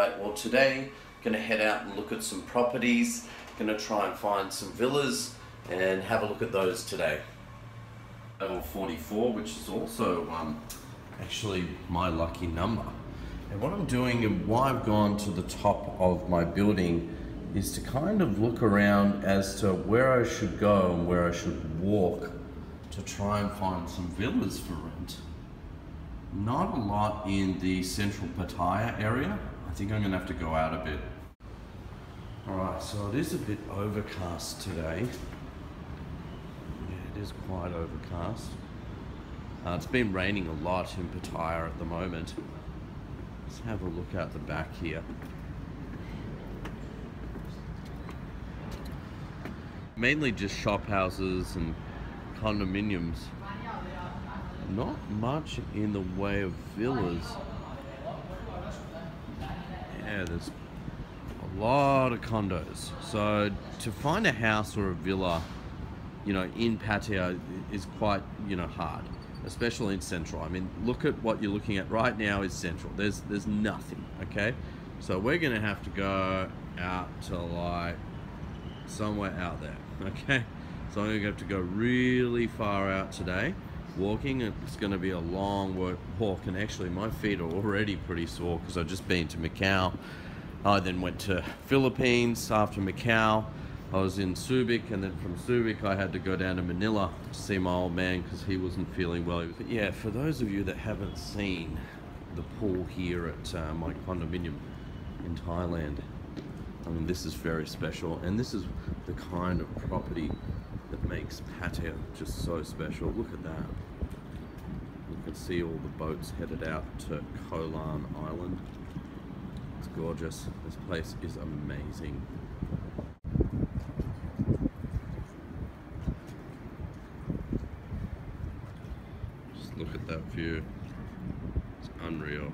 Alright, well today gonna head out and look at some properties, gonna try and find some villas and have a look at those today. Level 44, which is also actually my lucky number. And what I'm doing and why I've gone to the top of my building is to kind of look around as to where I should go and where I should walk to try and find some villas for rent. Not a lot in the central Pattaya area. I think I'm gonna have to go out a bit. Alright, so it is a bit overcast today. Yeah, it is quite overcast. It's been raining a lot in Pattaya at the moment. Let's have a look out the back here. Mainly just shop houses and condominiums. Not much in the way of villas. Yeah, there's a lot of condos. So to find a house or a villa, you know, in Pattaya is quite, you know, hard, especially in Central. I mean, look at what you're looking at right now is Central. There's nothing, okay? So we're gonna have to go out to like somewhere out there, okay? So I'm gonna have to go really far out today. Walking, it's gonna be a long walk, and actually my feet are already pretty sore because I've just been to Macau. I then went to Philippines after Macau. I was in Subic, and then from Subic I had to go down to Manila to see my old man because he wasn't feeling well. But yeah, for those of you that haven't seen the pool here at my condominium in Thailand, I mean, this is very special, and this is the kind of property that makes Pattaya just so special. Look at that. You can see all the boats headed out to Kolan Island. It's gorgeous. This place is amazing. Just look at that view. It's unreal.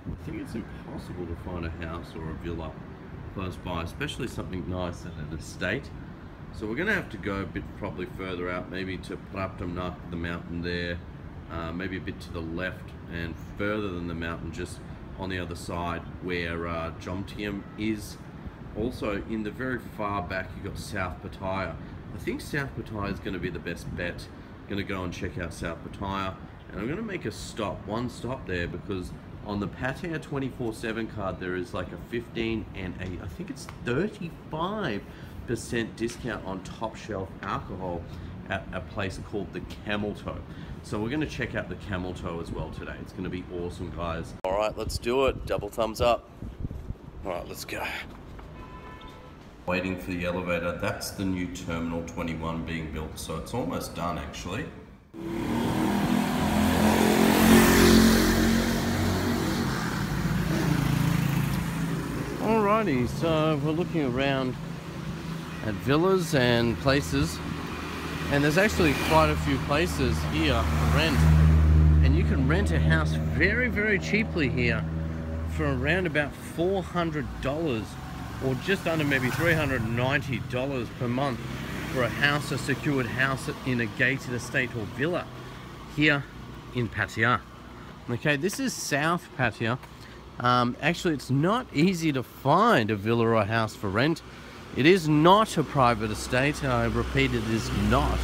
I think it's impossible to find a house or a villa close by, especially something nice and an estate. So we're gonna have to go a bit probably further out, maybe to Pratamnak, the mountain there, maybe a bit to the left and further than the mountain, just on the other side where Jomtien is. Also in the very far back you got South Pattaya. I think South Pattaya is going to be the best bet. I'm going to go and check out South Pattaya, and I'm going to make a stop, one stop there, because on the Pattaya 24/7 card there is like a 15 and I think it's 35% discount on top shelf alcohol at a place called the Camel Toe. So we're going to check out the Camel Toe as well today. It's going to be awesome, guys. All right, let's do it. Double thumbs up. All right, let's go. Waiting for the elevator. That's the new Terminal 21 being built, so it's almost done actually. Alrighty, so we're looking around at villas and places, and there's actually quite a few places here for rent, and you can rent a house very, very cheaply here for around about $400 or just under maybe $390 per month for a house, a secured house in a gated estate or villa here in Pattaya. Okay, this is South Pattaya. Actually, it's not easy to find a villa or a house for rent. It is not a private estate. I repeat, it is not.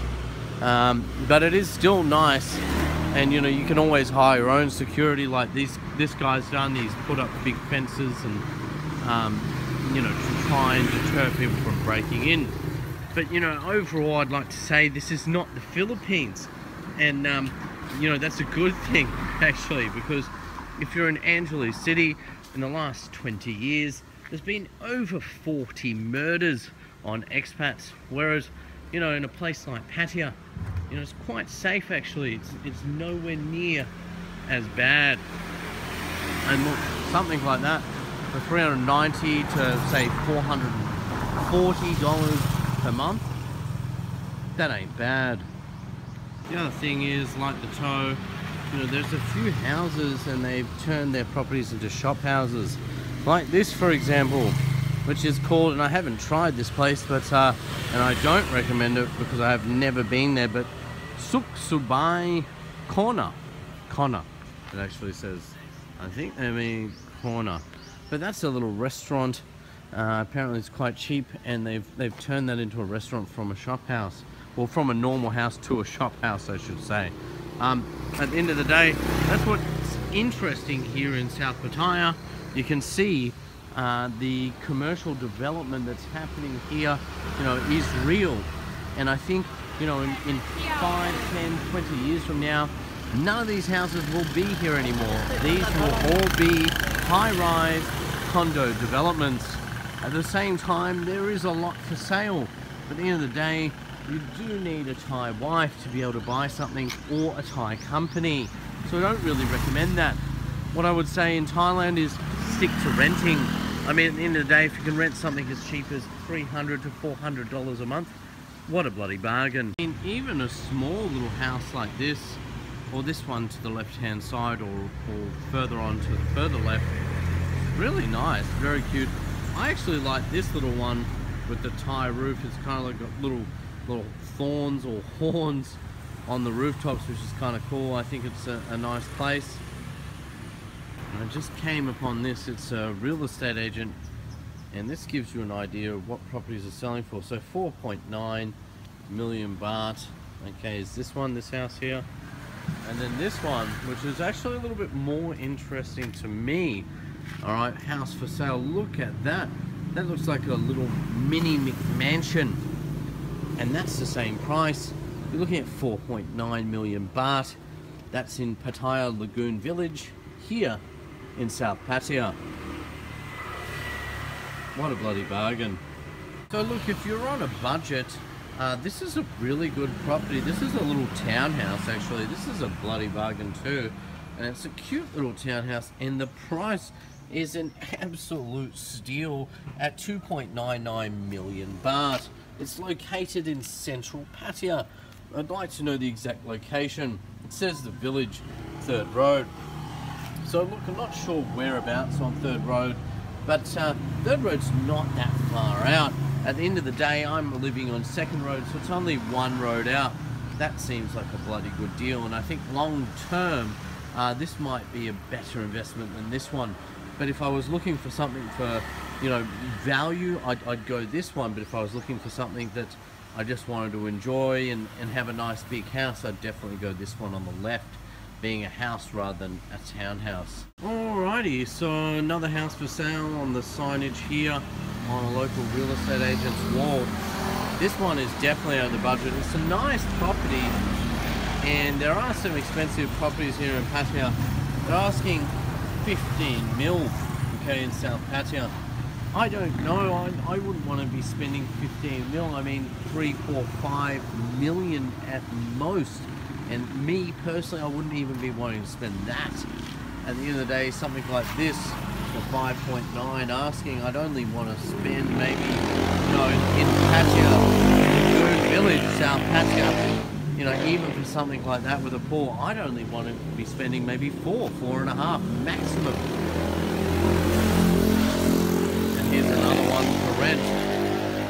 But it is still nice, and you know, you can always hire your own security like this guy's done. He's put up big fences and you know, to try and deter people from breaking in. But you know, overall I'd like to say this is not the Philippines, and you know, that's a good thing actually, because if you're in Angeles City in the last 20 years there's been over 40 murders on expats, whereas you know, in a place like Pattaya, you know, it's quite safe actually. It's nowhere near as bad. And look, something like that for $390 to say $440 per month, that ain't bad. The other thing is, like the Toe, you know, there's a few houses and they've turned their properties into shop houses. Like this, for example, which is called, and I haven't tried this place, but and I don't recommend it because I have never been there, but Suk Subai Corner. Connor. It actually says, I think they mean corner. But that's a little restaurant. Apparently it's quite cheap, and they've turned that into a restaurant from a shop house. Well, from a normal house to a shop house, I should say. At the end of the day, that's what's interesting here in South Pattaya. You can see the commercial development that's happening here, is real. And I think, in 5, 10, 20 years from now, none of these houses will be here anymore. These will all be high-rise condo developments. At the same time, there is a lot for sale. But at the end of the day, you do need a Thai wife to be able to buy something, or a Thai company. So I don't really recommend that. What I would say in Thailand is stick to renting. I mean, at the end of the day, if you can rent something as cheap as $300 to $400 a month, what a bloody bargain. I mean, even a small little house like this, or this one to the left-hand side, or further on to the further left, really nice, very cute. I actually like this little one with the Thai roof. It's kind of like got little thorns or horns on the rooftops, which is kind of cool. I think it's a nice place. I just came upon this. It's a real estate agent, and this gives you an idea of what properties are selling for. So 4.9 million baht. Okay, is this one, this house here, and then this one, which is actually a little bit more interesting to me. All right, house for sale. Look at that. That looks like a little mini McMansion, and that's the same price. You're looking at 4.9 million baht. That's in Pattaya Lagoon Village here in South Pattaya. What a bloody bargain. So look, if you're on a budget, this is a really good property. This is a little townhouse, actually. This is a bloody bargain too. And it's a cute little townhouse, and the price is an absolute steal at 2.99 million baht. It's located in central Pattaya. I'd like to know the exact location. It says the village, 3rd Road. So look, I'm not sure whereabouts on 3rd Road, but 3rd Road's not that far out. At the end of the day, I'm living on 2nd Road, so it's only 1 road out. That seems like a bloody good deal, and I think long term, this might be a better investment than this one. But if I was looking for something for, value, I'd go this one. But if I was looking for something that I just wanted to enjoy and have a nice big house, I'd definitely go this one on the left, being a house rather than a townhouse. Alrighty, so another house for sale on the signage here on a local real estate agent's wall. This one is definitely over the budget. It's a nice property, and there are some expensive properties here in Pattaya. They're asking 15 mil, okay, in South Pattaya. I don't know, I wouldn't want to be spending 15 mil. I mean, 3, 4, 5 million at most. And me personally, I wouldn't even be wanting to spend that. At the end of the day, something like this for 5.9 asking, I'd only want to spend maybe, in Pattaya, Lagoon Village, South Pattaya, even for something like that with a pool, I'd only want to be spending maybe 4.5 maximum. And here's another one for rent.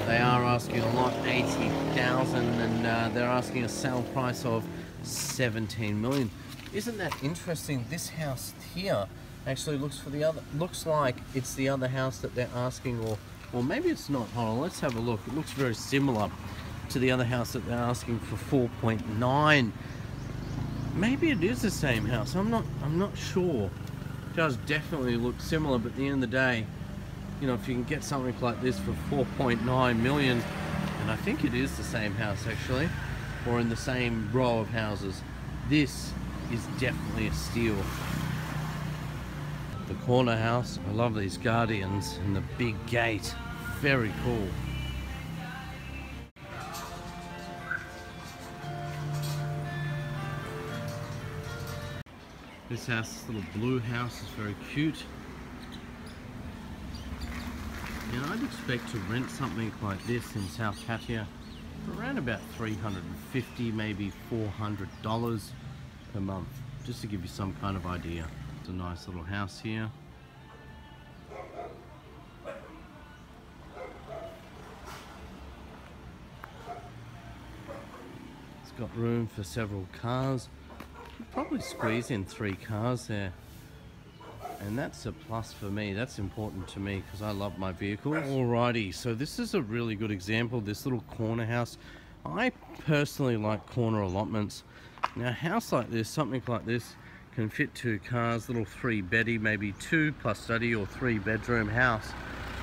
They are asking a lot, 80,000, and they're asking a sale price of 17 million. Isn't that interesting? This house here actually looks like it's the other house that they're asking, or maybe it's not. Hold on, let's have a look. It looks very similar to the other house that they're asking for 4.9. Maybe it is the same house. I'm not sure. It does definitely look similar, but at the end of the day, if you can get something like this for 4.9 million, and I think it is the same house actually, or in the same row of houses, this is definitely a steal. The corner house, I love these guardians and the big gate, very cool. This house, this little blue house, is very cute. And I'd expect to rent something like this in South Pattaya for around about $350, maybe $400 per month, just to give you some kind of idea. It's a nice little house here. It's got room for several cars. could probably squeeze in 3 cars there. And that's a plus for me. That's important to me because I love my vehicles. Alrighty, so this is a really good example, this little corner house. I personally like corner allotments. Now a house like this, something like this, can fit 2 cars, little 3-beddy, maybe 2 plus study or 3-bedroom house.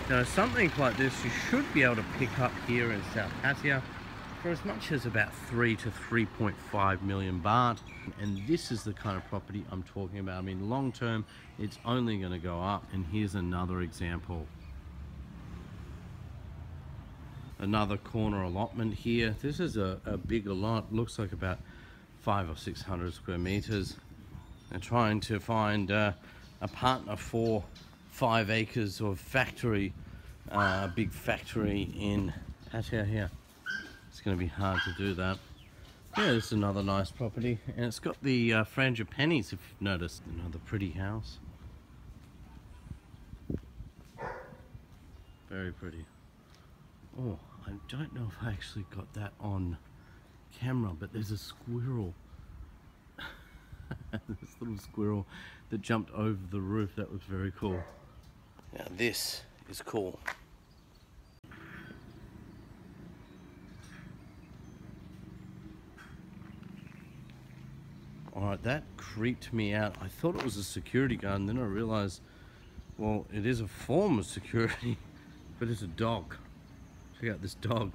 Now something like this you should be able to pick up here in South Pattaya for as much as about 3 to 3.5 million baht. And this is the kind of property I'm talking about. I mean, long term, it's only going to go up. And here's another example. Another corner allotment here. This is a bigger lot. Looks like about 500 or 600 square meters. They're trying to find a partner for 5 acres of factory, a big factory in Pattaya here. It's going to be hard to do that. Yeah, this is another nice property, and it's got the frangipanis, if you've noticed. Another pretty house. Very pretty. Oh, I don't know if I actually got that on camera, but there's a squirrel. This little squirrel that jumped over the roof. That was very cool. Now this is cool. Alright, that creeped me out. I thought it was a security guard, and then I realized, well, it is a form of security, but it's a dog. Check out this dog.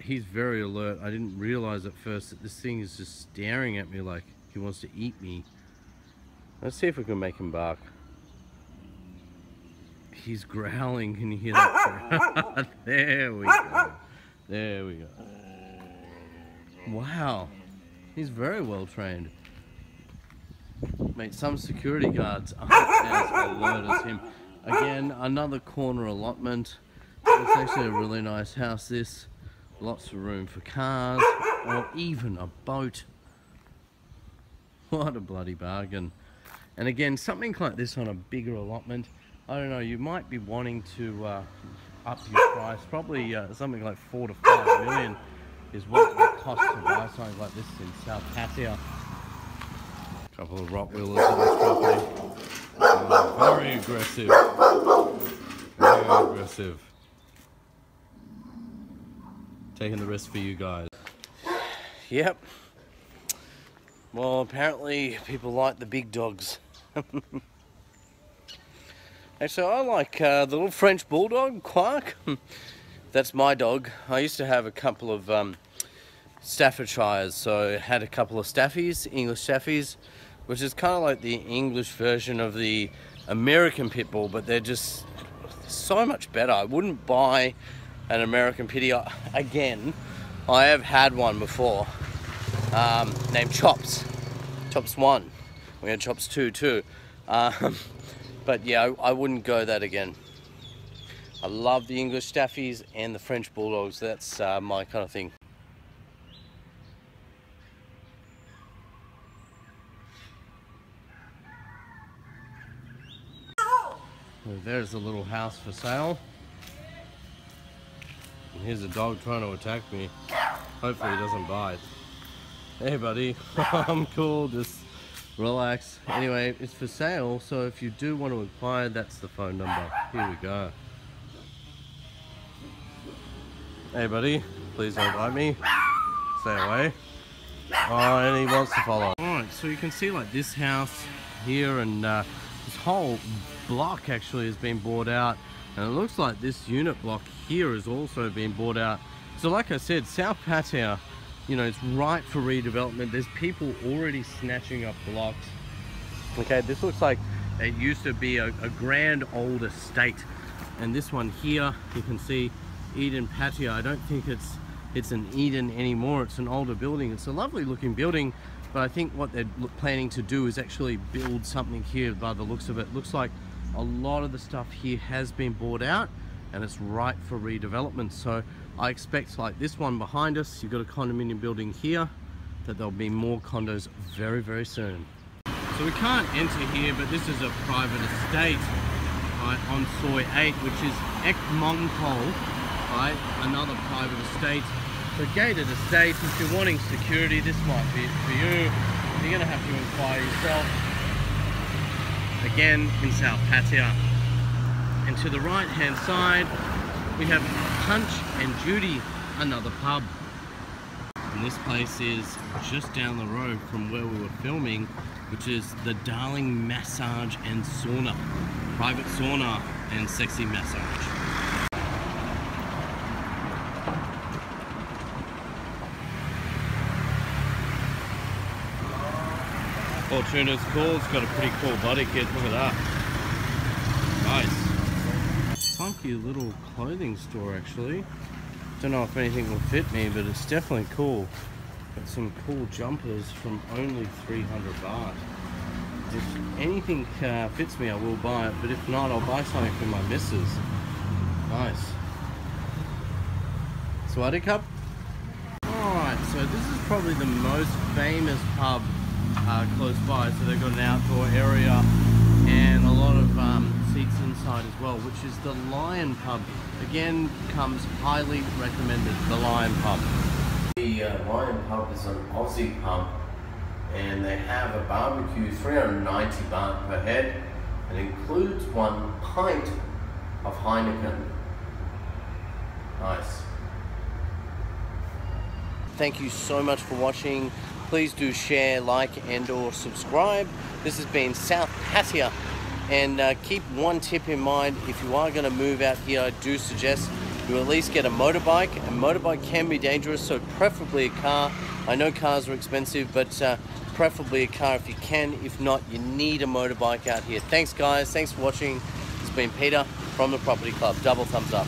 He's very alert. I didn't realize at first that this thing is just staring at me like he wants to eat me. Let's see if we can make him bark. He's growling. Can you hear that? There we go. There we go. Wow. He's very well trained. Mate, some security guards aren't as alert as him. Again, another corner allotment. It's actually a really nice house, this. Lots of room for cars, or even a boat. What a bloody bargain. And again, something like this on a bigger allotment, I don't know, you might be wanting to up your price. Probably something like 4 to 5 million is what it would cost to buy something like this in South Pattaya. A couple of Rottweilers in this property. Very aggressive. Very aggressive. Taking the rest for you guys. Yep. Well, apparently people like the big dogs. Actually, I like the little French bulldog, Quark. That's my dog. I used to have a couple of Staffordshires, so I had a couple of Staffies, English Staffies, which is kind of like the English version of the American Pit Bull, but they're just so much better. I wouldn't buy an American Pitty again. I have had one before, named Chops. Chops 1. We had Chops 2 too. But yeah, I wouldn't go that again. I love the English Staffies and the French Bulldogs. That's my kind of thing. So there's a little house for sale. And here's a dog trying to attack me. Hopefully he doesn't bite. Hey buddy, I'm cool, just relax. Anyway, it's for sale, so if you do want to inquire, that's the phone number. Here we go. Hey buddy, please don't bite me. Stay away. Oh, and he wants to follow. Alright, so you can see like this house here, and this whole block actually has been bought out, and it looks like this unit block here has also been bought out. So like I said, South Pattaya, you know, it's right for redevelopment. There's people already snatching up blocks. Okay, this looks like it used to be a grand old estate, and this one here, you can see Eden Pattaya. I don't think it's an Eden anymore. It's an older building. It's a lovely looking building, but I think what they're planning to do is actually build something here. By the looks of it, looks like a lot of the stuff here has been bought out, and it's right for redevelopment. So I expect, like this one behind us, you've got a condominium building here, that there'll be more condos very, very soon. So we can't enter here, but this is a private estate, right, on Soi 8, which is Ek Mong Pol, right, another private estate. So gated estate. If you're wanting security, this might be it for you. you're going to have to inquire yourself. Again, in South Pattaya. And to the right hand side, we have Punch and Judy, another pub. And this place is just down the road from where we were filming, which is the Darling Massage and Sauna. Private sauna and sexy massage. Fortuna's cool, it's got a pretty cool body kit, look at that. Nice. Funky little clothing store actually. Don't know if anything will fit me, but it's definitely cool. Got some cool jumpers from only 300 baht. If anything fits me, I will buy it, but if not, I'll buy something for my missus. Nice. Swaddy Cup. Alright, so this is probably the most famous pub close by. So they've got an outdoor area and a lot of seats inside as well, which is the Lion Pub. Again, comes highly recommended, the Lion Pub. The Lion Pub is an Aussie pub, and they have a barbecue, 390 baht per head, and includes 1 pint of Heineken. Nice. Thank you so much for watching. Please do share, like, and or subscribe. This has been South Pattaya. And keep one tip in mind, if you are going to move out here, I do suggest you at least get a motorbike. A motorbike can be dangerous, so preferably a car. I know cars are expensive, but preferably a car if you can. If not, you need a motorbike out here. Thanks guys, thanks for watching. It's been Peter from the Property Club. Double thumbs up.